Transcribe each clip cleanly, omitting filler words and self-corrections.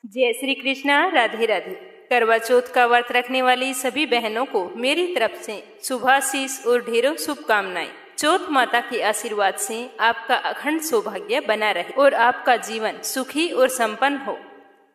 जय श्री कृष्णा। राधे राधे। करवा चौथ का व्रत रखने वाली सभी बहनों को मेरी तरफ से शुभाशीष और ढेरों शुभकामनाएं। चौथ माता के आशीर्वाद से आपका अखंड सौभाग्य बना रहे और आपका जीवन सुखी और संपन्न हो।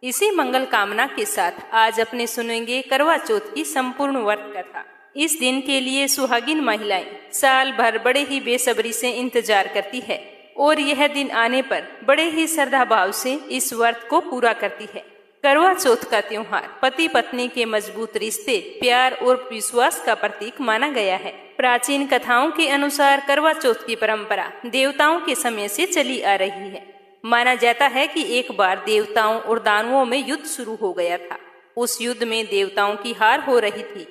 इसी मंगल कामना के साथ आज अपने सुनेंगे करवा चौथ की संपूर्ण व्रत कथा। इस दिन के लिए सुहागिन महिलाएं साल भर बड़े ही बेसब्री से इंतजार करती है और यह दिन आने पर बड़े ही श्रद्धा भाव से इस व्रत को पूरा करती है। करवा चौथ का त्योहार पति पत्नी के मजबूत रिश्ते, प्यार और विश्वास का प्रतीक माना गया है। प्राचीन कथाओं के अनुसार करवा चौथ की परंपरा देवताओं के समय से चली आ रही है। माना जाता है कि एक बार देवताओं और दानवों में युद्ध शुरू हो गया था। उस युद्ध में देवताओं की हार हो रही थी,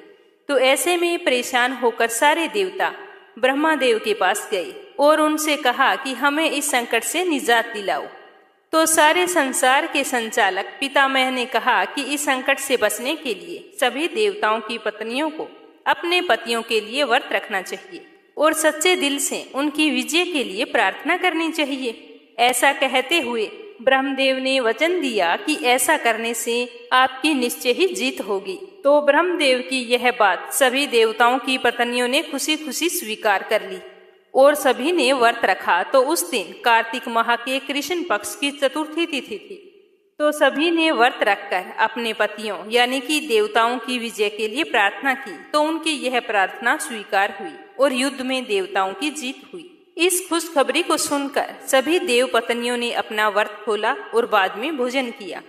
तो ऐसे में परेशान होकर सारे देवता ब्रह्मा देव के पास गए और उनसे कहा कि हमें इस संकट से निजात दिलाओ। तो सारे संसार के संचालक पितामह ने कहा कि इस संकट से बचने के लिए सभी देवताओं की पत्नियों को अपने पतियों के लिए व्रत रखना चाहिए और सच्चे दिल से उनकी विजय के लिए प्रार्थना करनी चाहिए। ऐसा कहते हुए ब्रह्मदेव ने वचन दिया कि ऐसा करने से आपकी निश्चय ही जीत होगी। तो ब्रह्मदेव की यह बात सभी देवताओं की पत्नियों ने खुशी खुशी स्वीकार कर ली और सभी ने व्रत रखा। तो उस दिन कार्तिक माह के कृष्ण पक्ष की चतुर्थी तिथि थी। तो सभी ने व्रत रखकर अपने पतियों यानी कि देवताओं की विजय के लिए प्रार्थना की। तो उनकी यह प्रार्थना स्वीकार हुई और युद्ध में देवताओं की जीत हुई। इस खुशखबरी को सुनकर सभी देव पत्नियों ने अपना व्रत खोला और बाद में भोजन किया।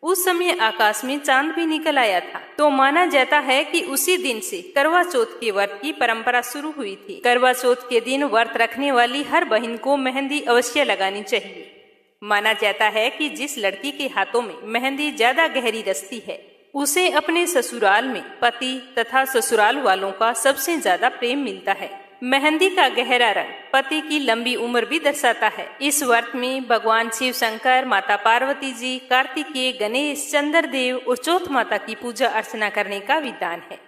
उस समय आकाश में चांद भी निकल आया था। तो माना जाता है कि उसी दिन से करवा चौथ के व्रत की परंपरा शुरू हुई थी। करवा चौथ के दिन व्रत रखने वाली हर बहन को मेहंदी अवश्य लगानी चाहिए। माना जाता है कि जिस लड़की के हाथों में मेहंदी ज्यादा गहरी रचती है उसे अपने ससुराल में पति तथा ससुराल वालों का सबसे ज्यादा प्रेम मिलता है। मेहंदी का गहरा रंग पति की लंबी उम्र भी दर्शाता है। इस व्रत में भगवान शिव शंकर, माता पार्वती जी, कार्तिकेय, गणेश, चंद्रदेव और चौथ माता की पूजा अर्चना करने का विधान है।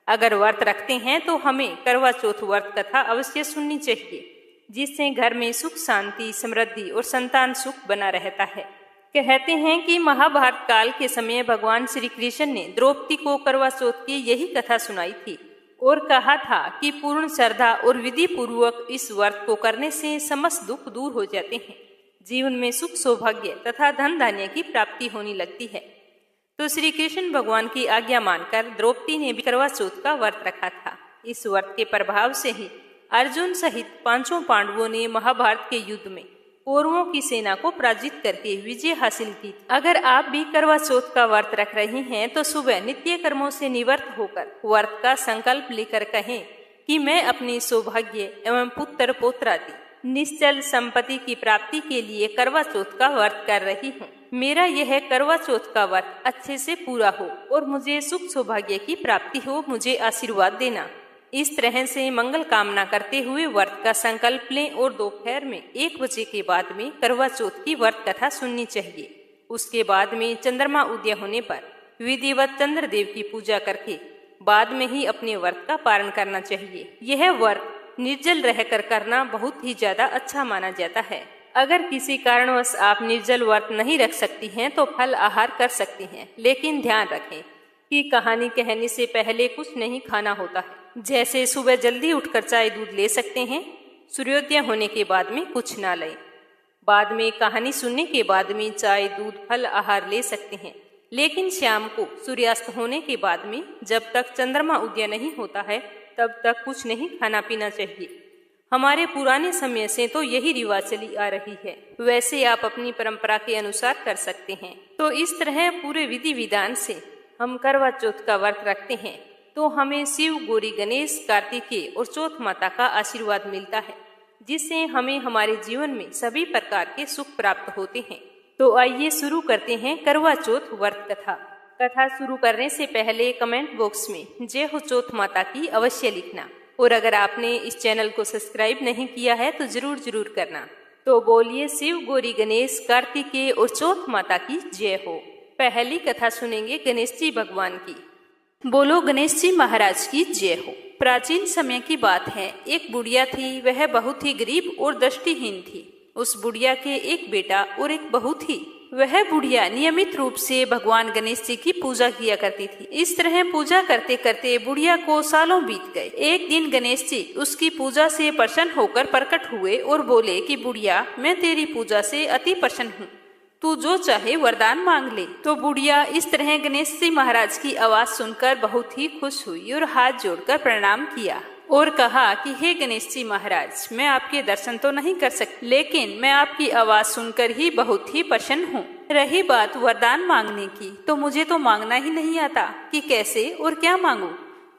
अगर व्रत रखते हैं तो हमें करवा चौथ व्रत कथा अवश्य सुननी चाहिए, जिससे घर में सुख, शांति, समृद्धि और संतान सुख बना रहता है। कहते हैं कि महाभारत काल के समय भगवान श्री कृष्ण ने द्रौपदी को करवा चौथ की यही कथा सुनाई थी और कहा था कि पूर्ण श्रद्धा और विधि पूर्वक इस व्रत को करने से समस्त दुख दूर हो जाते हैं, जीवन में सुख, सौभाग्य तथा धन धान्य की प्राप्ति होने लगती है। तो श्री कृष्ण भगवान की आज्ञा मानकर द्रौपदी ने भी करवा चौथ का व्रत रखा था। इस व्रत के प्रभाव से ही अर्जुन सहित 5 पांडवों ने महाभारत के युद्ध में कौरवों की सेना को पराजित करके विजय हासिल की। अगर आप भी करवा चौथ का व्रत रख रही हैं तो सुबह नित्य कर्मों से निवृत्त होकर व्रत का संकल्प लेकर कहें कि मैं अपनी सौभाग्य एवं पुत्र पौत्रादि निश्चल संपत्ति की प्राप्ति के लिए करवा चौथ का व्रत कर रही हूँ। मेरा यह करवा चौथ का व्रत अच्छे से पूरा हो और मुझे सुख सौभाग्य की प्राप्ति हो, मुझे आशीर्वाद देना। इस तरह से मंगल कामना करते हुए व्रत का संकल्प लें और दोपहर में 1 बजे के बाद में करवा चौथ की व्रत कथा सुननी चाहिए। उसके बाद में चंद्रमा उदय होने पर विधिवत चंद्रदेव की पूजा करके बाद में ही अपने व्रत का पारण करना चाहिए। यह व्रत निर्जल रहकर करना बहुत ही ज्यादा अच्छा माना जाता है। अगर किसी कारणवश आप निर्जल व्रत नहीं रख सकती हैं तो फल आहार कर सकती हैं, लेकिन ध्यान रखें कि कहानी कहने से पहले कुछ नहीं खाना होता है। जैसे सुबह जल्दी उठकर चाय दूध ले सकते हैं, सूर्योदय होने के बाद में कुछ ना लें। बाद में कहानी सुनने के बाद में चाय दूध फल आहार ले सकते हैं, लेकिन शाम को सूर्यास्त होने के बाद में जब तक चंद्रमा उदय नहीं होता है तब तक कुछ नहीं खाना पीना चाहिए। हमारे पुराने समय से तो यही रिवाज चली आ रही है। वैसे आप अपनी परंपरा के अनुसार कर सकते हैं। तो इस तरह पूरे विधि विधान से हम करवा चौथ का व्रत रखते हैं तो हमें शिव, गौरी, गणेश, कार्तिकेय और चौथ माता का आशीर्वाद मिलता है, जिससे हमें हमारे जीवन में सभी प्रकार के सुख प्राप्त होते हैं। तो आइए शुरू करते हैं करवा चौथ व्रत कथा। कथा शुरू करने से पहले कमेंट बॉक्स में जय हो चौथ माता की अवश्य लिखना और अगर आपने इस चैनल को सब्सक्राइब नहीं किया है तो जरूर करना। तो बोलिए शिव, गौरी, गणेश, कार्तिकेय और चौथ माता की जय हो। पहली कथा सुनेंगे गणेश जी भगवान की। बोलो गणेश जी महाराज की जय हो। प्राचीन समय की बात है। एक बुढ़िया थी, वह बहुत ही गरीब और दृष्टिहीन थी। उस बुढ़िया के एक बेटा और एक बहू थी। वह बुढ़िया नियमित रूप से भगवान गणेश जी की पूजा किया करती थी। इस तरह पूजा करते करते बुढ़िया को सालों बीत गए। एक दिन गणेश जी उसकी पूजा से प्रसन्न होकर प्रकट हुए और बोले कि बुढ़िया, मैं तेरी पूजा से अति प्रसन्न हूँ, तू जो चाहे वरदान मांग ले। तो बुढ़िया इस तरह गणेश जी महाराज की आवाज सुनकर बहुत ही खुश हुई और हाथ जोड़कर प्रणाम किया और कहा कि हे गणेश जी महाराज, मैं आपके दर्शन तो नहीं कर सकती, लेकिन मैं आपकी आवाज सुनकर ही बहुत ही प्रसन्न हूँ। रही बात वरदान मांगने की, तो मुझे तो मांगना ही नहीं आता कि कैसे और क्या मांगू।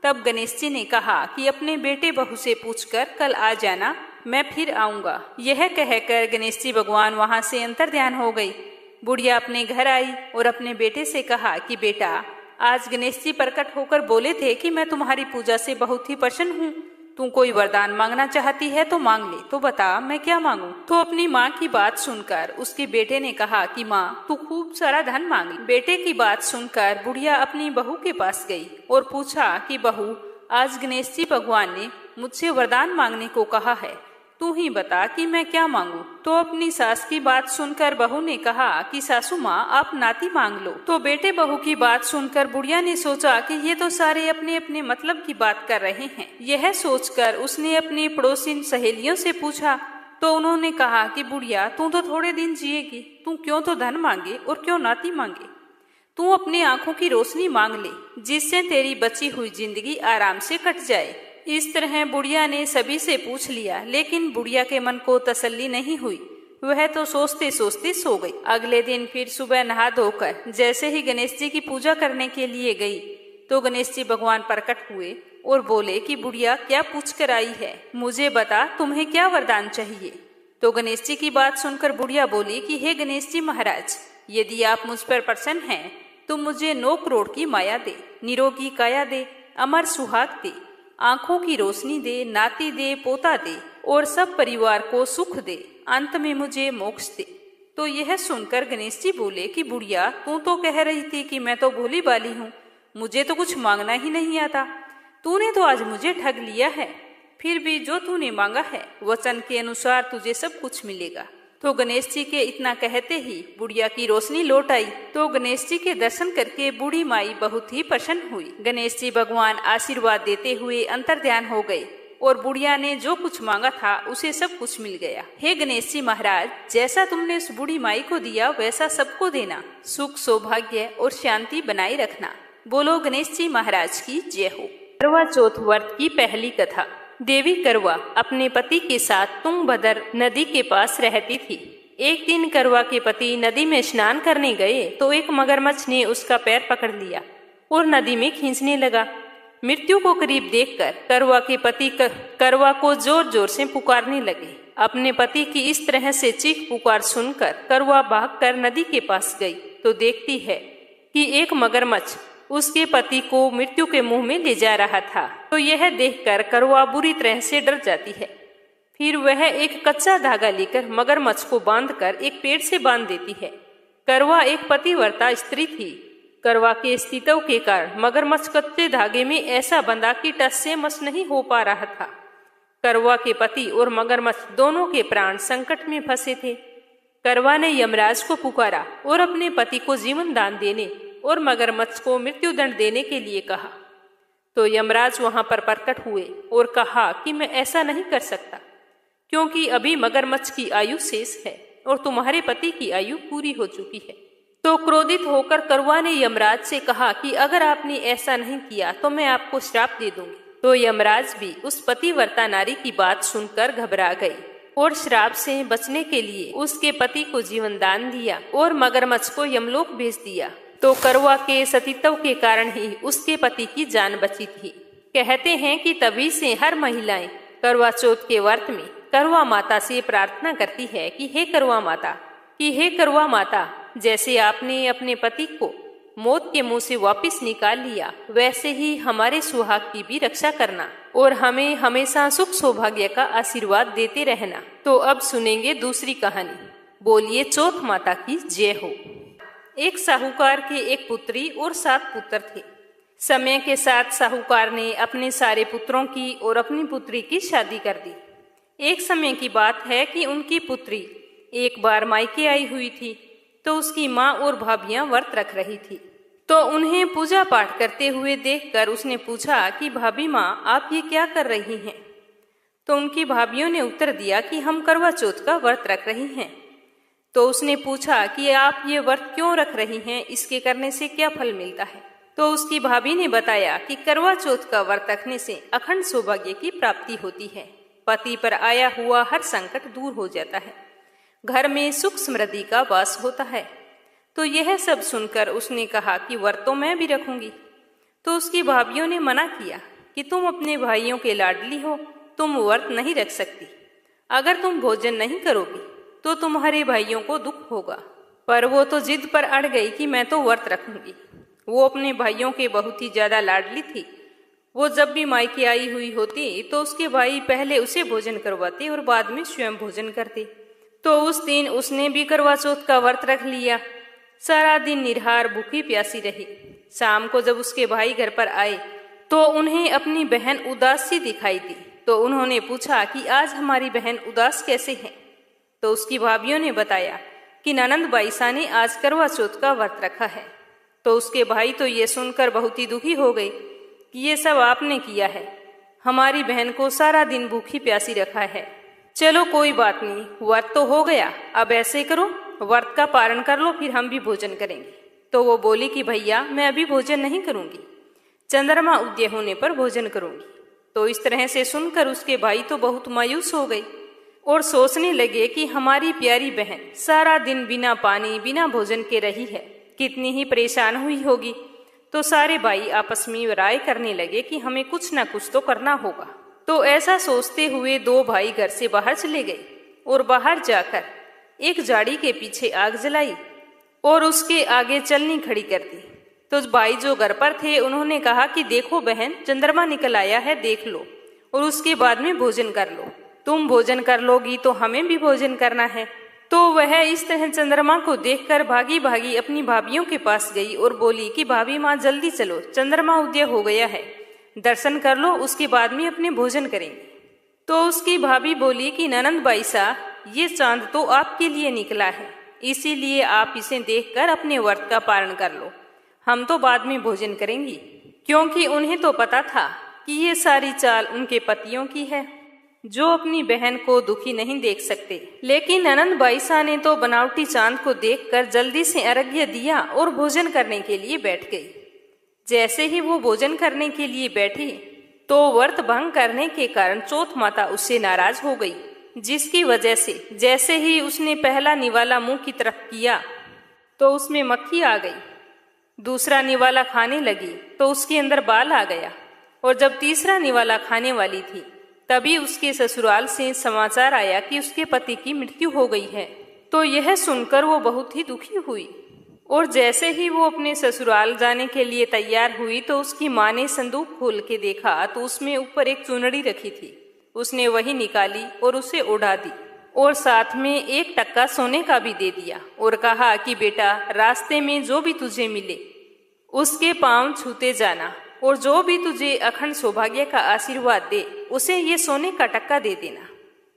तब गणेश जी ने कहा कि अपने बेटे बहू से पूछकर कल आ जाना, मैं फिर आऊंगा। यह कहकर गणेश जी भगवान वहां से अंतर्ध्यान हो गई। बुढ़िया अपने घर आई और अपने बेटे से कहा कि बेटा, आज गणेश जी प्रकट होकर बोले थे कि मैं तुम्हारी पूजा से बहुत ही प्रसन्न हूँ, तू कोई वरदान मांगना चाहती है तो मांग ले, तो बता मैं क्या मांगू। तो अपनी माँ की बात सुनकर उसके बेटे ने कहा कि माँ, तू खूब सारा धन मांग ले। बेटे की बात सुनकर बुढ़िया अपनी बहू के पास गई और पूछा कि बहू, आज गणेश जी भगवान ने मुझसे वरदान मांगने को कहा है, तू ही बता कि मैं क्या मांगू। तो अपनी सास की बात सुनकर बहू ने कहा कि सासू माँ, आप नाती मांग लो। तो बेटे बहू की बात सुनकर बुढ़िया ने सोचा कि ये तो सारे अपने अपने मतलब की बात कर रहे हैं। यह सोचकर उसने अपनी पड़ोसी सहेलियों से पूछा, तो उन्होंने कहा कि बुढ़िया, तू तो थोड़े दिन जिएगी, तू क्यों तो धन मांगे और क्यों नाती मांगे, तू अपनी आंखों की रोशनी मांग ले, जिससे तेरी बची हुई जिंदगी आराम से कट जाए। इस तरह बुढ़िया ने सभी से पूछ लिया, लेकिन बुढ़िया के मन को तसल्ली नहीं हुई। वह तो सोचते सोचते सो गई। अगले दिन फिर सुबह नहा धोकर जैसे ही गणेश जी की पूजा करने के लिए गई, तो गणेश जी भगवान प्रकट हुए और बोले कि बुढ़िया, क्या पूछ कर आई है, मुझे बता, तुम्हें क्या वरदान चाहिए। तो गणेश जी की बात सुनकर बुढ़िया बोली कि हे गणेश जी महाराज, यदि आप मुझ पर प्रसन्न हैं तो मुझे 9 करोड़ की माया दे, निरोगी काया दे, अमर सुहाग दे, आंखों की रोशनी दे, नाती दे, पोता दे और सब परिवार को सुख दे, अंत में मुझे मोक्ष दे। तो यह सुनकर गणेश जी बोले कि बुढ़िया, तू तो कह रही थी कि मैं तो भोली भाली हूँ, मुझे तो कुछ मांगना ही नहीं आता, तूने तो आज मुझे ठग लिया है। फिर भी जो तूने मांगा है वचन के अनुसार तुझे सब कुछ मिलेगा। तो गणेश जी के इतना कहते ही बुढ़िया की रोशनी लौट आई। तो गणेश जी के दर्शन करके बूढ़ी माई बहुत ही प्रसन्न हुई। गणेश जी भगवान आशीर्वाद देते हुए अंतर्ध्यान हो गए और बुढ़िया ने जो कुछ मांगा था उसे सब कुछ मिल गया। हे गणेश जी महाराज, जैसा तुमने उस बूढ़ी माई को दिया वैसा सबको देना, सुख सौभाग्य और शांति बनाए रखना। बोलो गणेश जी महाराज की जय हो। करवा चौथ व्रत की पहली कथा। देवी करवा अपने पति के साथ तुंगभद्र नदी के पास रहती थी। एक दिन करवा के पति नदी में स्नान करने गए तो एक मगरमच्छ ने उसका पैर पकड़ लिया और नदी में खींचने लगा। मृत्यु को करीब देखकर करवा के पति करवा को जोर जोर से पुकारने लगे। अपने पति की इस तरह से चीख पुकार सुनकर करवा भागकर नदी के पास गई तो देखती है कि एक मगरमच्छ उसके पति को मृत्यु के मुंह में ले जा रहा था। तो यह देखकर करवा बुरी तरह से डर जाती है। फिर वह एक कच्चा धागा लेकर मगरमच्छ को बांधकर एक पेड़ से बांध देती है। करवा एक पतिव्रता स्त्री थी। करवा के अस्तित्व के कारण मगरमच्छ कच्चे धागे में ऐसा बंधा कि टस से मस नहीं हो पा रहा था। करवा के पति और मगरमच्छ दोनों के प्राण संकट में फंसे थे। करवा ने यमराज को पुकारा और अपने पति को जीवन दान देने और मगरमच्छ को मृत्यु दंड देने के लिए कहा। तो यमराज वहां पर प्रकट हुए और कहा कि मैं ऐसा नहीं कर सकता, क्योंकि अभी मगरमच्छ की आयु शेष है और तुम्हारे पति की आयु पूरी हो चुकी है। तो क्रोधित होकर करवा ने यमराज से कहा कि अगर आपने ऐसा नहीं किया तो मैं आपको श्राप दे दूंगी। तो यमराज भी उस पतिव्रता नारी की बात सुनकर घबरा गई और श्राप से बचने के लिए उसके पति को जीवन दान दिया और मगरमच्छ को यमलोक भेज दिया। तो करवा के सतीत्व के कारण ही उसके पति की जान बची थी। कहते हैं कि तभी से हर महिलाएं करवा चौथ के व्रत में करवा माता से प्रार्थना करती है कि हे करवा माता, जैसे आपने अपने पति को मौत के मुंह से वापस निकाल लिया, वैसे ही हमारे सुहाग की भी रक्षा करना और हमें हमेशा सुख सौभाग्य का आशीर्वाद देते रहना। तो अब सुनेंगे दूसरी कहानी। बोलिए चौथ माता की जय हो। एक साहूकार के एक पुत्री और 7 पुत्र थे। समय के साथ साहूकार ने अपने सारे पुत्रों की और अपनी पुत्री की शादी कर दी। एक समय की बात है कि उनकी पुत्री एक बार मायके आई हुई थी। तो उसकी माँ और भाभियां व्रत रख रही थी। तो उन्हें पूजा पाठ करते हुए देखकर उसने पूछा कि भाभी माँ, आप ये क्या कर रही हैं? तो उनकी भाभियों ने उत्तर दिया कि हम करवा चौथ का व्रत रख रही हैं। तो उसने पूछा कि आप ये व्रत क्यों रख रही हैं, इसके करने से क्या फल मिलता है? तो उसकी भाभी ने बताया कि करवा चौथ का व्रत रखने से अखंड सौभाग्य की प्राप्ति होती है, पति पर आया हुआ हर संकट दूर हो जाता है, घर में सुख समृद्धि का वास होता है। तो यह सब सुनकर उसने कहा कि व्रत तो मैं भी रखूंगी। तो उसकी भाभियों ने मना किया कि तुम अपने भाइयों के लाडली हो, तुम व्रत नहीं रख सकती। अगर तुम भोजन नहीं करोगी तो तुम्हारे भाइयों को दुख होगा। पर वो तो जिद पर अड़ गई कि मैं तो व्रत रखूंगी। वो अपने भाइयों के बहुत ही ज्यादा लाडली थी। वो जब भी मायके आई हुई होती तो उसके भाई पहले उसे भोजन करवाते और बाद में स्वयं भोजन करते। तो उस दिन उसने भी करवा चौथ का व्रत रख लिया। सारा दिन निराहार भूखी प्यासी रही। शाम को जब उसके भाई घर पर आए तो उन्हें अपनी बहन उदास सी दिखाई दी। तो उन्होंने पूछा कि आज हमारी बहन उदास कैसे है? तो उसकी भाभियों ने बताया कि ननंद बाईसा ने आज करवा चौथ का व्रत रखा है। तो उसके भाई तो ये सुनकर बहुत ही दुखी हो गए कि ये सब आपने किया है, हमारी बहन को सारा दिन भूखी प्यासी रखा है। चलो कोई बात नहीं, व्रत तो हो गया, अब ऐसे करो व्रत का पारण कर लो, फिर हम भी भोजन करेंगे। तो वो बोली कि भैया मैं अभी भोजन नहीं करूंगी, चंद्रमा उदय होने पर भोजन करूंगी। तो इस तरह से सुनकर उसके भाई तो बहुत मायूस हो गए और सोचने लगे कि हमारी प्यारी बहन सारा दिन बिना पानी बिना भोजन के रही है, कितनी ही परेशान हुई होगी। तो सारे भाई आपस में राय करने लगे कि हमें कुछ ना कुछ तो करना होगा। तो ऐसा सोचते हुए दो भाई घर से बाहर चले गए और बाहर जाकर एक झाड़ी के पीछे आग जलाई और उसके आगे चलनी खड़ी कर दी। तो भाई जो घर पर थे उन्होंने कहा कि देखो बहन, चंद्रमा निकल आया है, देख लो और उसके बाद में भोजन कर लो। तुम भोजन कर लोगी तो हमें भी भोजन करना है। तो वह इस तरह चंद्रमा को देखकर भागी भागी अपनी भाभियों के पास गई और बोली कि भाभी माँ जल्दी चलो, चंद्रमा उदय हो गया है, दर्शन कर लो, उसके बाद में अपने भोजन करेंगे। तो उसकी भाभी बोली कि ननंद बाईसा, ये चांद तो आपके लिए निकला है, इसीलिए आप इसे देखकर अपने व्रत का पारण कर लो, हम तो बाद में भोजन करेंगी। क्योंकि उन्हें तो पता था कि ये सारी चाल उनके पतियों की है, जो अपनी बहन को दुखी नहीं देख सकते। लेकिन ननंद बाईसा ने तो बनावटी चांद को देखकर जल्दी से अर्घ्य दिया और भोजन करने के लिए बैठ गई। जैसे ही वो भोजन करने के लिए बैठी तो व्रत भंग करने के कारण चौथ माता उससे नाराज हो गई, जिसकी वजह से जैसे ही उसने पहला निवाला मुंह की तरफ किया तो उसमें मक्खी आ गई। दूसरा निवाला खाने लगी तो उसके अंदर बाल आ गया और जब तीसरा निवाला खाने वाली थी तभी उसके ससुराल से समाचार आया कि उसके पति की मृत्यु हो गई है। तो यह सुनकर वो बहुत ही दुखी हुई और जैसे ही वो अपने ससुराल जाने के लिए तैयार हुई तो उसकी माँ ने संदूक खोल के देखा तो उसमें ऊपर एक चुनरी रखी थी। उसने वही निकाली और उसे उड़ा दी और साथ में 1 टक्का सोने का भी दे दिया और कहा कि बेटा, रास्ते में जो भी तुझे मिले उसके पांव छूते जाना और जो भी तुझे अखंड सौभाग्य का आशीर्वाद दे उसे ये सोने का टक्का दे देना।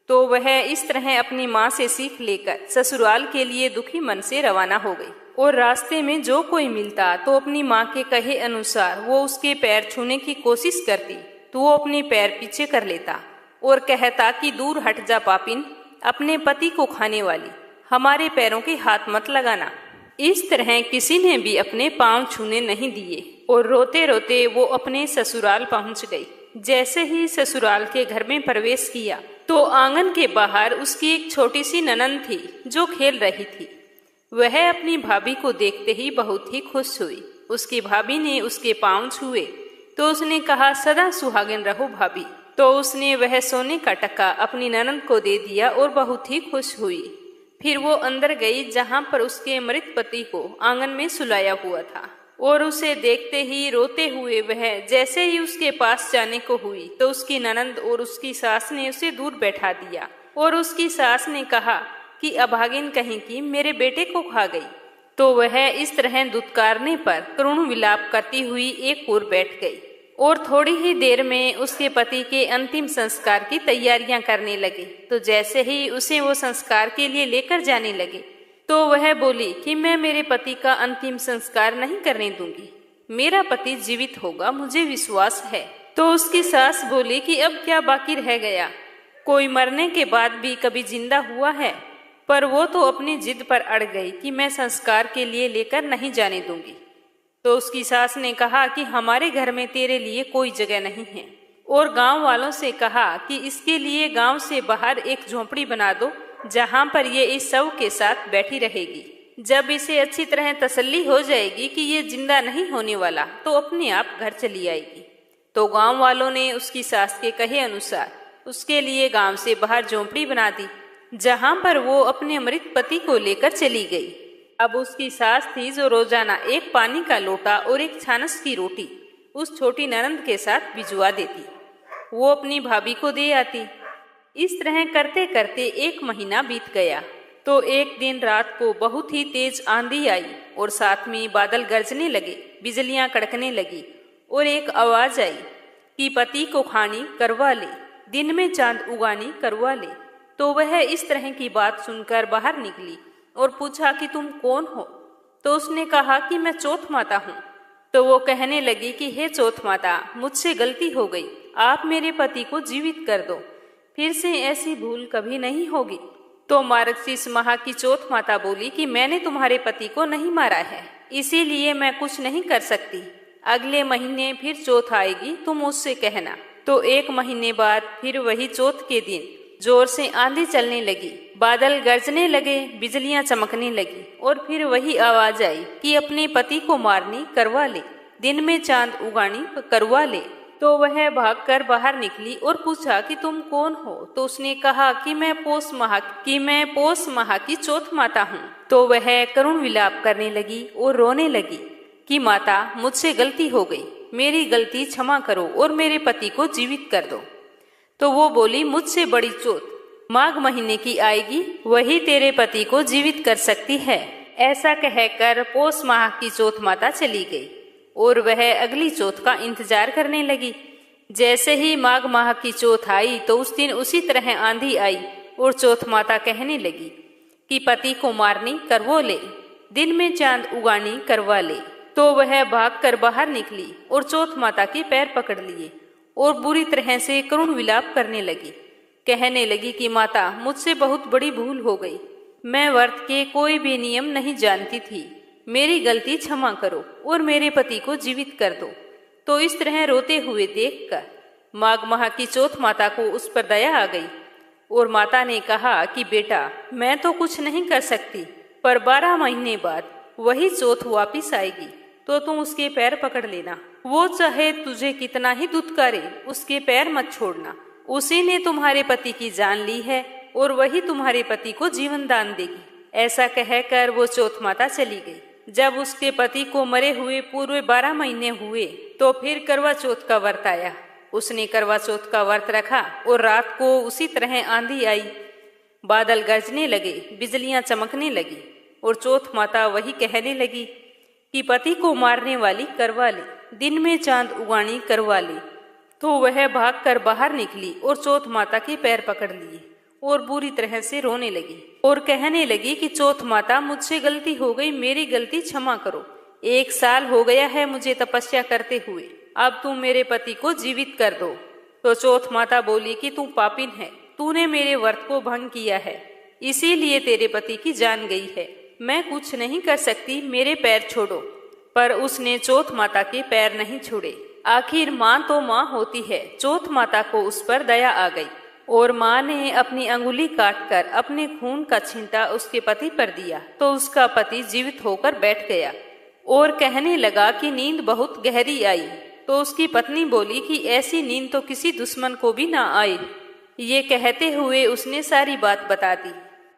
तो वह इस तरह अपनी माँ से सीख लेकर ससुराल के लिए दुखी मन से रवाना हो गई और रास्ते में जो कोई मिलता तो अपनी माँ के कहे अनुसार वो उसके पैर छूने की कोशिश करती तो वो अपने पैर पीछे कर लेता और कहता कि दूर हट जा पापिन, अपने पति को खाने वाली, हमारे पैरों के हाथ मत लगाना। इस तरह किसी ने भी अपने पांव छूने नहीं दिए और रोते रोते वो अपने ससुराल पहुंच गई। जैसे ही ससुराल के घर में प्रवेश किया तो आंगन के बाहर उसकी एक छोटी सी ननंद थी जो खेल रही थी। वह अपनी भाभी को देखते ही बहुत ही खुश हुई। उसकी भाभी ने उसके पांव छुए तो उसने कहा, सदा सुहागिन रहो भाभी। तो उसने वह सोने का टक्का अपनी ननंद को दे दिया और बहुत ही खुश हुई। फिर वो अंदर गई जहां पर उसके मृत पति को आंगन में सुलाया हुआ था और उसे देखते ही रोते हुए वह जैसे ही उसके पास जाने को हुई तो उसकी ननंद और उसकी सास ने उसे दूर बैठा दिया और उसकी सास ने कहा कि अभागिन कहीं की मेरे बेटे को खा गई। तो वह इस तरह दुत्कारने पर करुण विलाप करती हुई एक ओर बैठ गई और थोड़ी ही देर में उसके पति के अंतिम संस्कार की तैयारियां करने लगे। तो जैसे ही उसे वो संस्कार के लिए लेकर जाने लगे तो वह बोली कि मैं मेरे पति का अंतिम संस्कार नहीं करने दूंगी, मेरा पति जीवित होगा, मुझे विश्वास है। तो उसकी सास बोली कि अब क्या बाकी रह गया, कोई मरने के बाद भी कभी जिंदा हुआ है। पर वो तो अपनी जिद पर अड़ गई कि मैं संस्कार के लिए लेकर नहीं जाने दूंगी। तो उसकी सास ने कहा कि हमारे घर में तेरे लिए कोई जगह नहीं है, और गांव वालों से कहा कि इसके लिए गांव से बाहर एक झोंपड़ी बना दो, जहां पर ये इस शव के साथ बैठी रहेगी। जब इसे अच्छी तरह तसल्ली हो जाएगी कि ये जिंदा नहीं होने वाला, तो अपने आप घर चली आएगी। तो गांव वालों ने उसकी सास के कहे अनुसार उसके लिए गांव से बाहर झोंपड़ी बना दी, जहां पर वो अपने मृत पति को लेकर चली गई। अब उसकी सास थी जो रोजाना एक पानी का लोटा और एक छानस की रोटी उस छोटी ननंद के साथ भिजवा देती, वो अपनी भाभी को दे आती। इस तरह करते करते 1 महीना बीत गया। तो एक दिन रात को बहुत ही तेज आंधी आई और साथ में बादल गरजने लगे, बिजलियां कड़कने लगी और एक आवाज आई कि पति को खानी करवा ले, दिन में चांद उगानी करवा ले। तो वह इस तरह की बात सुनकर बाहर निकली और पूछा कि तुम कौन हो। तो उसने कहा कि मैं चौथ माता हूँ। तो वो कहने लगी कि हे चौथ माता, मुझसे गलती हो गई, आप मेरे पति को जीवित कर दो, फिर से ऐसी भूल कभी नहीं होगी। तो मार्गशीर्ष माह की चौथ माता बोली कि मैंने तुम्हारे पति को नहीं मारा है, इसीलिए मैं कुछ नहीं कर सकती। अगले महीने फिर चौथ आएगी, तुम उससे कहना। तो 1 महीने बाद फिर वही चौथ के दिन जोर से आंधी चलने लगी, बादल गरजने लगे, बिजलियां चमकने लगी और फिर वही आवाज आई कि अपने पति को मारनी करवा ले, दिन में चांद उगानी करवा ले। तो वह भागकर बाहर निकली और पूछा कि तुम कौन हो। तो उसने कहा कि मैं पोष माह की चौथ माता हूँ। तो वह करुण विलाप करने लगी और रोने लगी कि माता, मुझसे गलती हो गई, मेरी गलती क्षमा करो और मेरे पति को जीवित कर दो। तो वो बोली, मुझसे बड़ी चौथ माघ महीने की आएगी, वही तेरे पति को जीवित कर सकती है। ऐसा कहकर पोष माह की चौथ माता चली गई और वह अगली चौथ का इंतजार करने लगी। जैसे ही माघ माह की चौथ आई तो उस दिन उसी तरह आंधी आई और चौथ माता कहने लगी कि पति को मारनी करवा ले, दिन में चांद उगानी करवा ले। तो वह भागकर बाहर निकली और चौथ माता के पैर पकड़ लिए और बुरी तरह से करुण विलाप करने लगी। कहने लगी कि माता, मुझसे बहुत बड़ी भूल हो गई, मैं व्रत के कोई भी नियम नहीं जानती थी, मेरी गलती क्षमा करो और मेरे पति को जीवित कर दो। तो इस तरह रोते हुए देखकर माघ माह की चौथ माता को उस पर दया आ गई और माता ने कहा कि बेटा, मैं तो कुछ नहीं कर सकती, पर 12 महीने बाद वही चौथ वापिस आएगी, तो तुम उसके पैर पकड़ लेना। वो चाहे तुझे कितना ही दुत्कारे, उसके पैर मत छोड़ना। उसी ने तुम्हारे पति की जान ली है और वही तुम्हारे पति को जीवन दान देगी। ऐसा कहकर वो चौथ माता चली गई। जब उसके पति को मरे हुए पूरे 12 महीने हुए तो फिर करवा चौथ का व्रत आया। उसने करवा चौथ का व्रत रखा और रात को उसी तरह आंधी आई, बादल गरजने लगे, बिजलियां चमकने लगी और चौथ माता वही कहने लगी कि पति को मारने वाली करवा ले, दिन में चांद उगानी करवा ले। तो वह भागकर बाहर निकली और चौथ माता के पैर पकड़ लिए और बुरी तरह से रोने लगी और कहने लगी कि चौथ माता, मुझसे गलती हो गई, मेरी गलती क्षमा करो। 1 साल हो गया है मुझे तपस्या करते हुए, अब तुम मेरे पति को जीवित कर दो। तो चौथ माता बोली कि तू पापिन है, तूने मेरे व्रत को भंग किया है, इसीलिए तेरे पति की जान गई है, मैं कुछ नहीं कर सकती, मेरे पैर छोड़ो। पर उसने चौथ माता के पैर नहीं छोड़े। आखिर माँ तो माँ होती है। चौथ माता को उस पर दया आ गई और माँ ने अपनी अंगुली काटकर अपने खून का छींटा उसके पति पर दिया तो उसका पति जीवित होकर बैठ गया और कहने लगा कि नींद बहुत गहरी आई। तो उसकी पत्नी बोली कि ऐसी नींद तो किसी दुश्मन को भी ना आए। ये कहते हुए उसने सारी बात बता दी।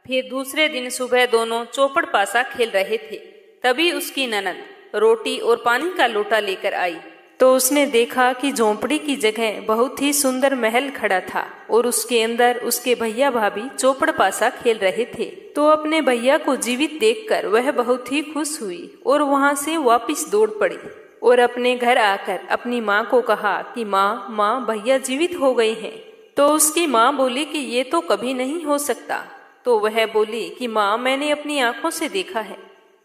फिर दूसरे दिन सुबह दोनों चौपड़ पासा खेल रहे थे, तभी उसकी ननद रोटी और पानी का लोटा लेकर आई। तो उसने देखा कि झोंपड़ी की जगह बहुत ही सुंदर महल खड़ा था और उसके अंदर उसके भैया भाभी चौपड़ पासा खेल रहे थे। तो अपने भैया को जीवित देखकर वह बहुत ही खुश हुई और वहां से वापस दौड़ पड़ी और अपने घर आकर अपनी माँ को कहा कि माँ भैया जीवित हो गए हैं। तो उसकी माँ बोली कि ये तो कभी नहीं हो सकता, तो वह बोली कि माँ, मैंने अपनी आंखों से देखा है,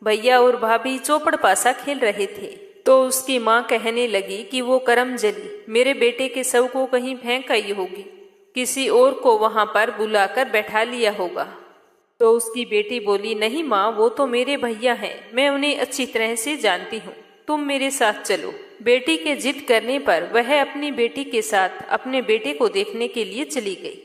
भैया और भाभी चौपड़ पासा खेल रहे थे। तो उसकी माँ कहने लगी कि वो करमजली मेरे बेटे के शव को कहीं फेंक आई होगी, किसी और को वहां पर बुलाकर बैठा लिया होगा। तो उसकी बेटी बोली, नहीं माँ, वो तो मेरे भैया हैं, मैं उन्हें अच्छी तरह से जानती हूँ, तुम मेरे साथ चलो। बेटी के जिद करने पर वह अपनी बेटी के साथ अपने बेटे को देखने के लिए चली गई।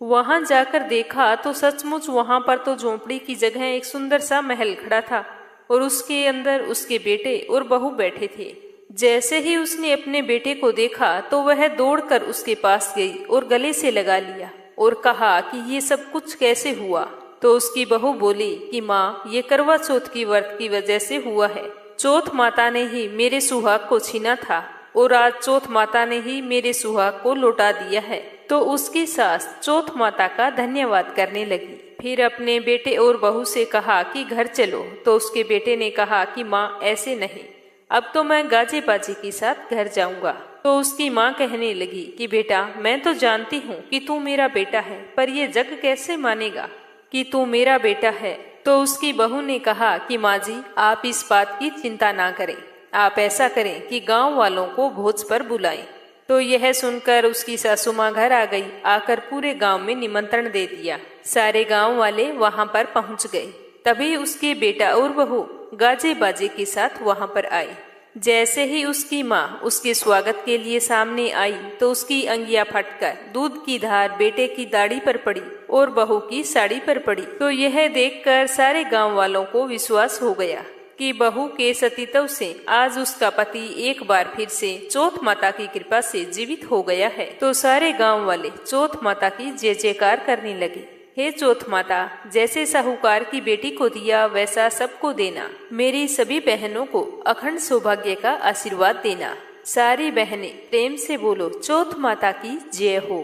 वहां जाकर देखा तो सचमुच वहां पर तो झोंपड़ी की जगह एक सुंदर सा महल खड़ा था और उसके अंदर उसके बेटे और बहू बैठे थे। जैसे ही उसने अपने बेटे को देखा तो वह दौड़कर उसके पास गई और गले से लगा लिया और कहा कि ये सब कुछ कैसे हुआ। तो उसकी बहू बोली कि माँ, ये करवा चौथ की व्रत की वजह से हुआ है। चौथ माता ने ही मेरे सुहाग को छीना था और आज चौथ माता ने ही मेरे सुहाग को लौटा दिया है। तो उसकी सास चौथ माता का धन्यवाद करने लगी। फिर अपने बेटे और बहू से कहा कि घर चलो। तो उसके बेटे ने कहा कि माँ, ऐसे नहीं, अब तो मैं गाजे बाजे के साथ घर जाऊंगा। तो उसकी माँ कहने लगी कि बेटा, मैं तो जानती हूँ कि तू मेरा बेटा है, पर यह जग कैसे मानेगा कि तू मेरा बेटा है। तो उसकी बहू ने कहा कि माँ जी, आप इस बात की चिंता ना करें, आप ऐसा करें कि गांव वालों को भोज पर बुलाएं। तो यह सुनकर उसकी सासू माँ घर आ गई। आकर पूरे गांव में निमंत्रण दे दिया। सारे गांव वाले वहां पर पहुंच गए। तभी उसके बेटा और बहू गाजे बाजे के साथ वहां पर आए। जैसे ही उसकी माँ उसके स्वागत के लिए सामने आई तो उसकी अंगिया फटकर दूध की धार बेटे की दाढ़ी पर पड़ी और बहू की साड़ी पर पड़ी। तो यह देखकर सारे गांव वालों को विश्वास हो गया कि बहू के सतीत्व से आज उसका पति एक बार फिर से चौथ माता की कृपा से जीवित हो गया है। तो सारे गांव वाले चौथ माता की जय जयकार करने लगे। हे चौथ माता, जैसे साहूकार की बेटी को दिया वैसा सबको देना। मेरी सभी बहनों को अखंड सौभाग्य का आशीर्वाद देना। सारी बहनें प्रेम से बोलो, चौथ माता की जय हो।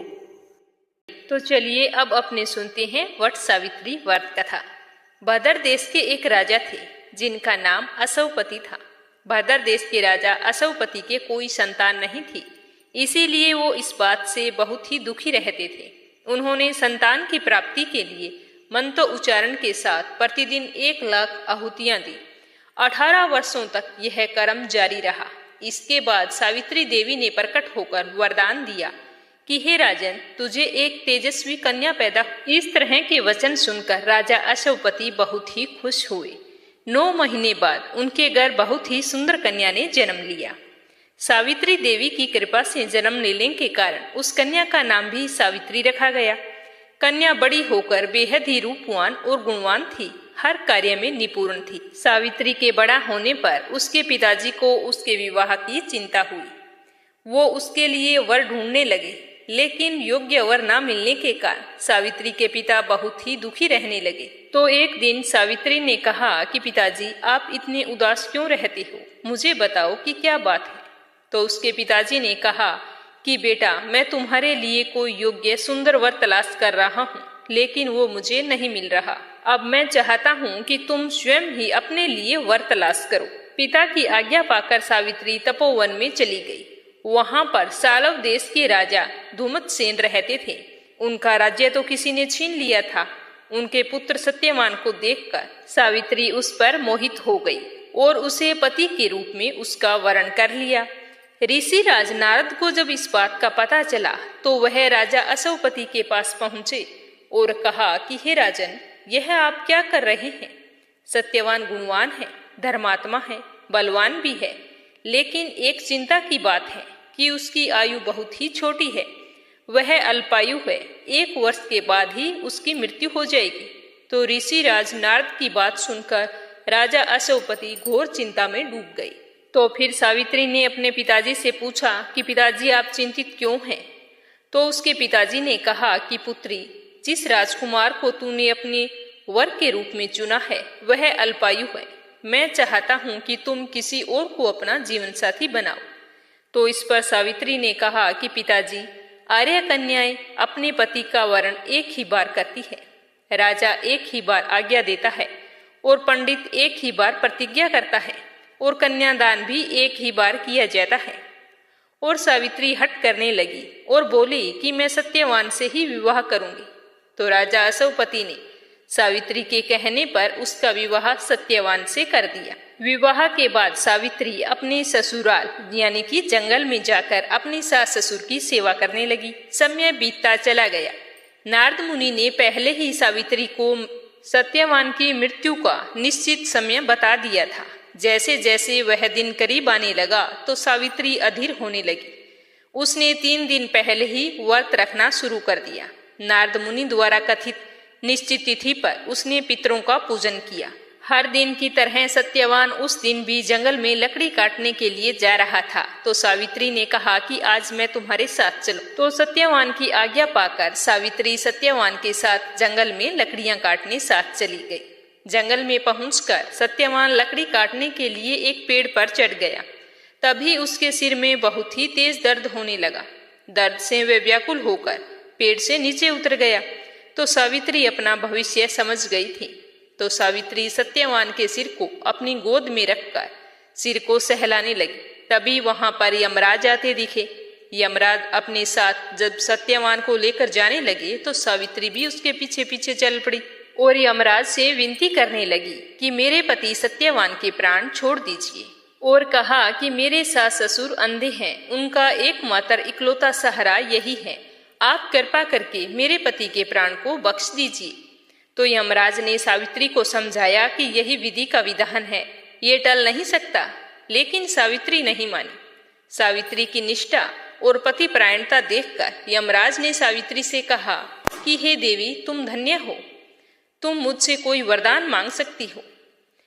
तो चलिए अब अपने सुनते हैं वट सावित्री व्रत कथा। भद्र देश के एक राजा थे जिनका नाम असवपति था। भद्र देश के राजा असवपति के कोई संतान नहीं थी, इसीलिए वो इस बात से बहुत ही दुखी रहते थे। उन्होंने संतान की प्राप्ति के लिए मंत्र उच्चारण के साथ प्रतिदिन 1,00,000 आहुतियां दी। 18 वर्षों तक यह कर्म जारी रहा। इसके बाद सावित्री देवी ने प्रकट होकर वरदान दिया कि हे राजन, तुझे एक तेजस्वी कन्या पैदा। इस तरह के वचन सुनकर राजा असवपति बहुत ही खुश हुए। 9 महीने बाद उनके घर बहुत ही सुंदर कन्या ने जन्म लिया। सावित्री देवी की कृपा से जन्म लेने के कारण उस कन्या का नाम भी सावित्री रखा गया। कन्या बड़ी होकर बेहद ही रूपवान और गुणवान थी, हर कार्य में निपुण थी। सावित्री के बड़ा होने पर उसके पिताजी को उसके विवाह की चिंता हुई। वो उसके लिए वर ढूंढने लगे, लेकिन योग्य वर न मिलने के कारण सावित्री के पिता बहुत ही दुखी रहने लगे। तो एक दिन सावित्री ने कहा कि पिताजी, आप इतने उदास क्यों रहते हो, मुझे बताओ कि क्या बात है। तो उसके पिताजी ने कहा कि बेटा, मैं तुम्हारे लिए कोई योग्य सुंदर वर तलाश कर रहा हूँ, लेकिन वो मुझे नहीं मिल रहा। अब मैं चाहता हूँ कि तुम स्वयं ही अपने लिए वर तलाश करो। पिता की आज्ञा पाकर सावित्री तपोवन में चली गई। वहां पर सालव देश के राजा धूमतसेन रहते थे। उनका राज्य तो किसी ने छीन लिया था। उनके पुत्र सत्यवान को देखकर सावित्री उस पर मोहित हो गई और उसे पति के रूप में उसका वरण कर लिया। ऋषि राज नारद को जब इस बात का पता चला तो वह राजा असवपति के पास पहुंचे और कहा कि हे राजन, यह आप क्या कर रहे हैं। सत्यवान गुणवान है, धर्मात्मा है, बलवान भी है, लेकिन एक चिंता की बात है कि उसकी आयु बहुत ही छोटी है। वह अल्पायु है, 1 वर्ष के बाद ही उसकी मृत्यु हो जाएगी। तो ऋषि राज नारद की बात सुनकर राजा असवपति घोर चिंता में डूब गई। तो फिर सावित्री ने अपने पिताजी से पूछा कि पिताजी, आप चिंतित क्यों हैं। तो उसके पिताजी ने कहा कि पुत्री, जिस राजकुमार को तूने अपने वर के रूप में चुना है वह अल्पायु है। मैं चाहता हूँ कि तुम किसी और को अपना जीवन साथी बनाओ। तो इस पर सावित्री ने कहा कि पिताजी, आर्य कन्याएं अपने पति का वरण एक ही बार करती है। राजा एक ही बार आज्ञा देता है और पंडित एक ही बार प्रतिज्ञा करता है और कन्यादान भी एक ही बार किया जाता है। और सावित्री हट करने लगी और बोली कि मैं सत्यवान से ही विवाह करूंगी। तो राजा असवपति ने सावित्री के कहने पर उसका विवाह सत्यवान से कर दिया। विवाह के बाद सावित्री अपने ससुराल यानी कि जंगल में जाकर अपनी सास ससुर की सेवा करने लगी। समय बीतता चला गया। नारद मुनि ने पहले ही सावित्री को सत्यवान की मृत्यु का निश्चित समय बता दिया था। जैसे जैसे वह दिन करीब आने लगा तो सावित्री अधीर होने लगी। उसने 3 दिन पहले ही व्रत रखना शुरू कर दिया। नारद मुनि द्वारा कथित निश्चित तिथि पर उसने पितरों का पूजन किया। हर दिन की तरह सत्यवान उस दिन भी जंगल में लकड़ी काटने के लिए जा रहा था। तो सावित्री ने कहा कि आज मैं तुम्हारे साथ चलूं। तो सत्यवान की आज्ञा पाकर सावित्री सत्यवान के साथ जंगल में लकड़ियां काटने साथ चली गई। जंगल में पहुंचकर सत्यवान लकड़ी काटने के लिए एक पेड़ पर चढ़ गया। तभी उसके सिर में बहुत ही तेज दर्द होने लगा। दर्द से वह व्याकुल होकर पेड़ से नीचे उतर गया। तो सावित्री अपना भविष्य समझ गई थी। तो सावित्री सत्यवान के सिर को अपनी गोद में रखकर सिर को सहलाने लगी। तभी वहां पर यमराज आते दिखे। यमराज अपने साथ जब सत्यवान को लेकर जाने लगे तो सावित्री भी उसके पीछे पीछे चल पड़ी और यमराज से विनती करने लगी कि मेरे पति सत्यवान के प्राण छोड़ दीजिए, और कहा कि मेरे सास ससुर अंधे हैं, उनका एकमात्र इकलौता सहारा यही है। आप कृपा करके मेरे पति के प्राण को बख्श दीजिए। तो यमराज ने सावित्री को समझाया कि यही विधि का विधान है, ये टल नहीं सकता। लेकिन सावित्री नहीं मानी। सावित्री की निष्ठा और पतिपरायणता देखकर यमराज ने सावित्री से कहा कि हे देवी, तुम धन्य हो, तुम मुझसे कोई वरदान मांग सकती हो।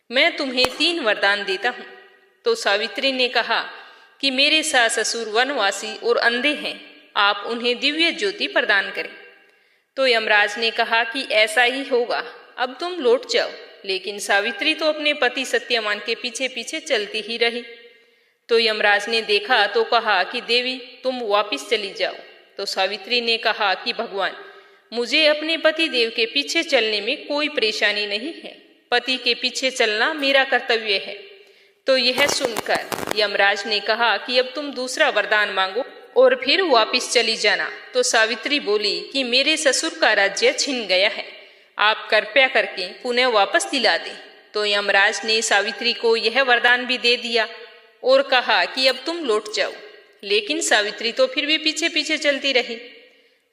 मैं तुम्हें 3 वरदान देता हूँ। तो सावित्री ने कहा कि मेरे सास ससुर वनवासी और अंधे हैं, आप उन्हें दिव्य ज्योति प्रदान करें। तो यमराज ने कहा कि ऐसा ही होगा, अब तुम लौट जाओ। लेकिन सावित्री तो अपने पति सत्यवान के पीछे पीछे चलती ही रही। तो यमराज ने देखा तो कहा कि देवी, तुम वापिस चली जाओ। तो सावित्री ने कहा कि भगवान, मुझे अपने पति देव के पीछे चलने में कोई परेशानी नहीं है, पति के पीछे चलना मेरा कर्तव्य है। तो यह सुनकर यमराज ने कहा कि अब तुम दूसरा वरदान मांगो और फिर वापिस चली जाना। तो सावित्री बोली कि मेरे ससुर का राज्य छिन गया है, आप कृपया करके पुनः वापस दिला दें। तो यमराज ने सावित्री को यह वरदान भी दे दिया और कहा कि अब तुम लौट जाओ। लेकिन सावित्री तो फिर भी पीछे पीछे चलती रही।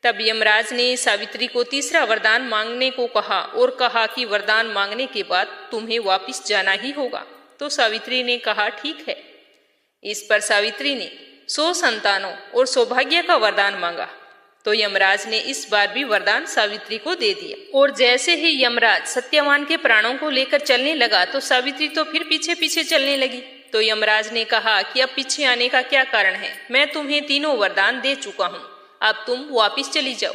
तब यमराज ने सावित्री को तीसरा वरदान मांगने को कहा और कहा कि वरदान मांगने के बाद तुम्हें वापिस जाना ही होगा। तो सावित्री ने कहा ठीक है। इस पर सावित्री ने 100 संतानों और सौभाग्य का वरदान मांगा। तो यमराज ने इस बार भी वरदान सावित्री को दे दिया। और जैसे ही यमराज सत्यवान के प्राणों को लेकर चलने लगा तो सावित्री तो फिर पीछे पीछे चलने लगी। तो यमराज ने कहा कि अब पीछे आने का क्या कारण है, मैं तुम्हें 3 वरदान दे चुका हूँ, अब तुम वापिस चली जाओ।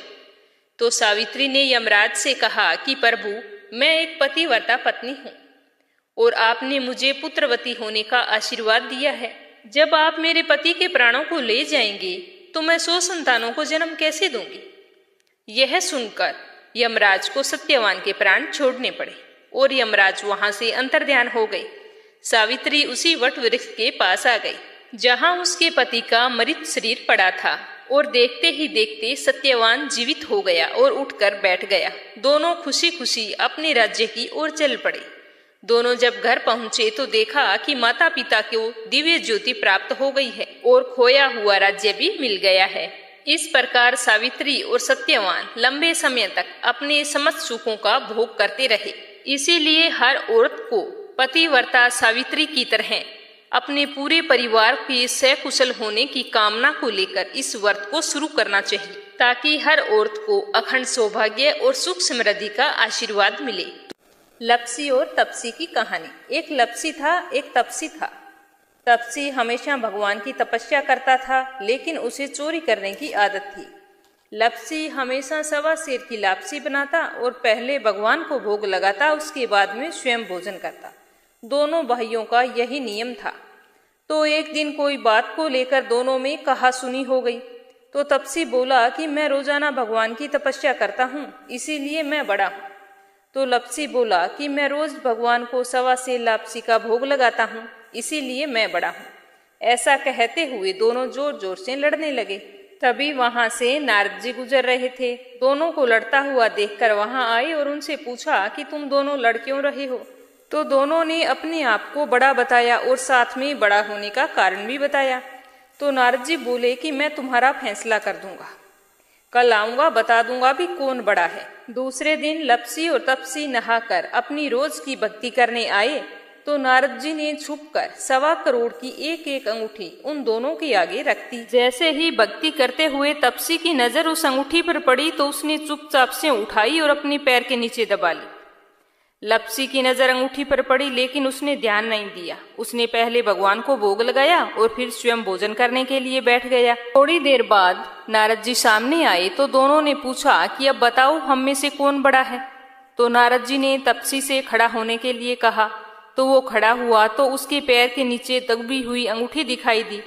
तो सावित्री ने यमराज से कहा कि प्रभु, मैं एक पतिव्रता पत्नी हूँ और आपने मुझे पुत्रवती होने का आशीर्वाद दिया है। जब आप मेरे पति के प्राणों को ले जाएंगे तो मैं 100 संतानों को जन्म कैसे दूंगी। यह सुनकर यमराज को सत्यवान के प्राण छोड़ने पड़े और यमराज वहां से अंतर्ध्यान हो गए। सावित्री उसी वट वृक्ष के पास आ गई जहां उसके पति का मृत शरीर पड़ा था और देखते ही देखते सत्यवान जीवित हो गया और उठकर बैठ गया। दोनों खुशी खुशी अपने राज्य की ओर चल पड़े। दोनों जब घर पहुंचे तो देखा कि माता पिता को दिव्य ज्योति प्राप्त हो गई है और खोया हुआ राज्य भी मिल गया है। इस प्रकार सावित्री और सत्यवान लंबे समय तक अपने समस्त सुखों का भोग करते रहे। इसीलिए हर औरत को पतिव्रता सावित्री की तरह अपने पूरे परिवार के सकुशल होने की कामना को लेकर इस व्रत को शुरू करना चाहिए, ताकि हर औरत को अखंड सौभाग्य और सुख समृद्धि का आशीर्वाद मिले। लप्सी और तपसी की कहानी। एक लप्सी था, एक तपसी था। तपसी हमेशा भगवान की तपस्या करता था, लेकिन उसे चोरी करने की आदत थी। लप्सी हमेशा 1.25 सेर की लापसी बनाता और पहले भगवान को भोग लगाता, उसके बाद में स्वयं भोजन करता। दोनों भाइयों का यही नियम था। तो एक दिन कोई बात को लेकर दोनों में कहासुनी हो गई। तो तपसी बोला कि मैं रोजाना भगवान की तपस्या करता हूँ, इसीलिए मैं बड़ा हूँ। तो लप्सी बोला कि मैं रोज भगवान को 1.25 सेर लापसी का भोग लगाता हूँ, इसीलिए मैं बड़ा हूँ। ऐसा कहते हुए दोनों जोर जोर से लड़ने लगे। तभी वहां से नारद जी गुजर रहे थे। दोनों को लड़ता हुआ देखकर वहां आए और उनसे पूछा कि तुम दोनों लड़ क्यों रहे हो। तो दोनों ने अपने आप को बड़ा बताया और साथ में बड़ा होने का कारण भी बताया। तो नारद जी बोले कि मैं तुम्हारा फैसला कर दूंगा, कल आऊंगा, बता दूंगा भी कौन बड़ा है। दूसरे दिन लपसी और तपसी नहाकर अपनी रोज की भक्ति करने आए तो नारद जी ने छुपकर 1.25 करोड़ की एक एक अंगूठी उन दोनों के आगे रख दी। जैसे ही भक्ति करते हुए तपसी की नजर उस अंगूठी पर पड़ी तो उसने चुपचाप से उठाई और अपने पैर के नीचे दबा ली। लपसी की नजर अंगूठी पर पड़ी लेकिन उसने ध्यान नहीं दिया। उसने पहले भगवान को भोग लगाया और फिर स्वयं भोजन करने के लिए बैठ गया। थोड़ी देर बाद नारद जी सामने आए तो दोनों ने पूछा कि अब बताओ हम में से कौन बड़ा है। तो नारद जी ने तपसी से खड़ा होने के लिए कहा तो वो खड़ा हुआ तो उसके पैर के नीचे दबी हुई अंगूठी दिखाई दी।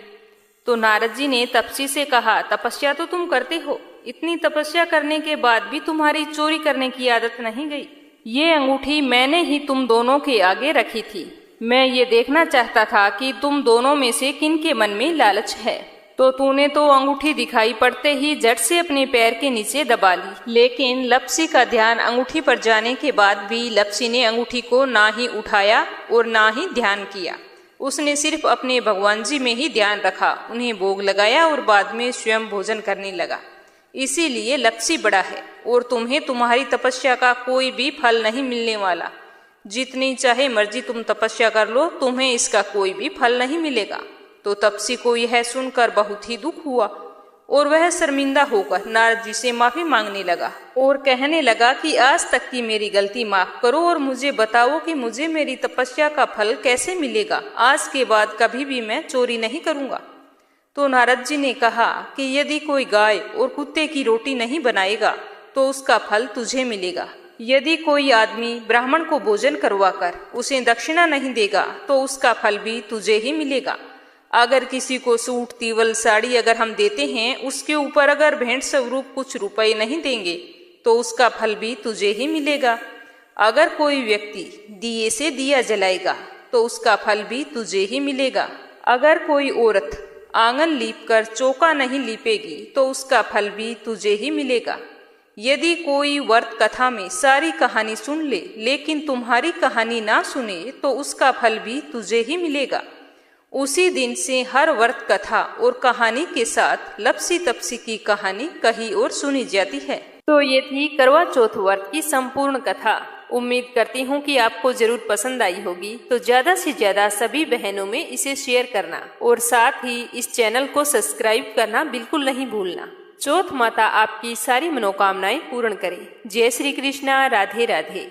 तो नारद जी ने तपसी से कहा, तपस्या तो तुम करते हो, इतनी तपस्या करने के बाद भी तुम्हारी चोरी करने की आदत नहीं गई। ये अंगूठी मैंने ही तुम दोनों के आगे रखी थी। मैं ये देखना चाहता था कि तुम दोनों में से किन के मन में लालच है। तो तूने तो अंगूठी दिखाई पड़ते ही झट से अपने पैर के नीचे दबा ली। लेकिन लपसी का ध्यान अंगूठी पर जाने के बाद भी लपसी ने अंगूठी को ना ही उठाया और ना ही ध्यान किया। उसने सिर्फ अपने भगवान जी में ही ध्यान रखा, उन्हें भोग लगाया और बाद में स्वयं भोजन करने लगा। इसीलिए लपसी बड़ा है और तुम्हें तुम्हारी तपस्या का कोई भी फल नहीं मिलने वाला। जितनी चाहे मर्जी तुम तपस्या कर लो, तुम्हें इसका कोई भी फल नहीं मिलेगा। तो तपसी को यह सुनकर बहुत ही दुख हुआ और वह शर्मिंदा होकर नारद जी से माफी मांगने लगा और कहने लगा कि आज तक की मेरी गलती माफ करो और मुझे बताओ कि मुझे मेरी तपस्या का फल कैसे मिलेगा। आज के बाद कभी भी मैं चोरी नहीं करूंगा। तो नारद जी ने कहा कि यदि कोई गाय और कुत्ते की रोटी नहीं बनाएगा तो उसका फल तुझे मिलेगा। यदि कोई आदमी ब्राह्मण को भोजन करवाकर उसे दक्षिणा नहीं देगा तो उसका फल भी तुझे ही मिलेगा। अगर किसी को सूट, तीवल, साड़ी अगर हम देते हैं, उसके ऊपर अगर भेंट स्वरूप कुछ रुपए नहीं देंगे तो उसका फल भी तुझे ही मिलेगा। अगर कोई व्यक्ति दिए से दिया जलाएगा तो उसका फल भी तुझे ही मिलेगा। अगर कोई औरत आंगन लीपकर चौका नहीं लीपेगी तो उसका फल भी तुझे ही मिलेगा। यदि कोई व्रत कथा में सारी कहानी सुन ले लेकिन तुम्हारी कहानी ना सुने तो उसका फल भी तुझे ही मिलेगा। उसी दिन से हर व्रत कथा और कहानी के साथ लपसी तपसी की कहानी कहीं और सुनी जाती है। तो ये थी करवा चौथ व्रत की संपूर्ण कथा। उम्मीद करती हूँ कि आपको जरूर पसंद आई होगी। तो ज्यादा से ज्यादा सभी बहनों में इसे शेयर करना और साथ ही इस चैनल को सब्सक्राइब करना बिल्कुल नहीं भूलना। चौथ माता आपकी सारी मनोकामनाएं पूर्ण करे। जय श्री कृष्णा। राधे राधे।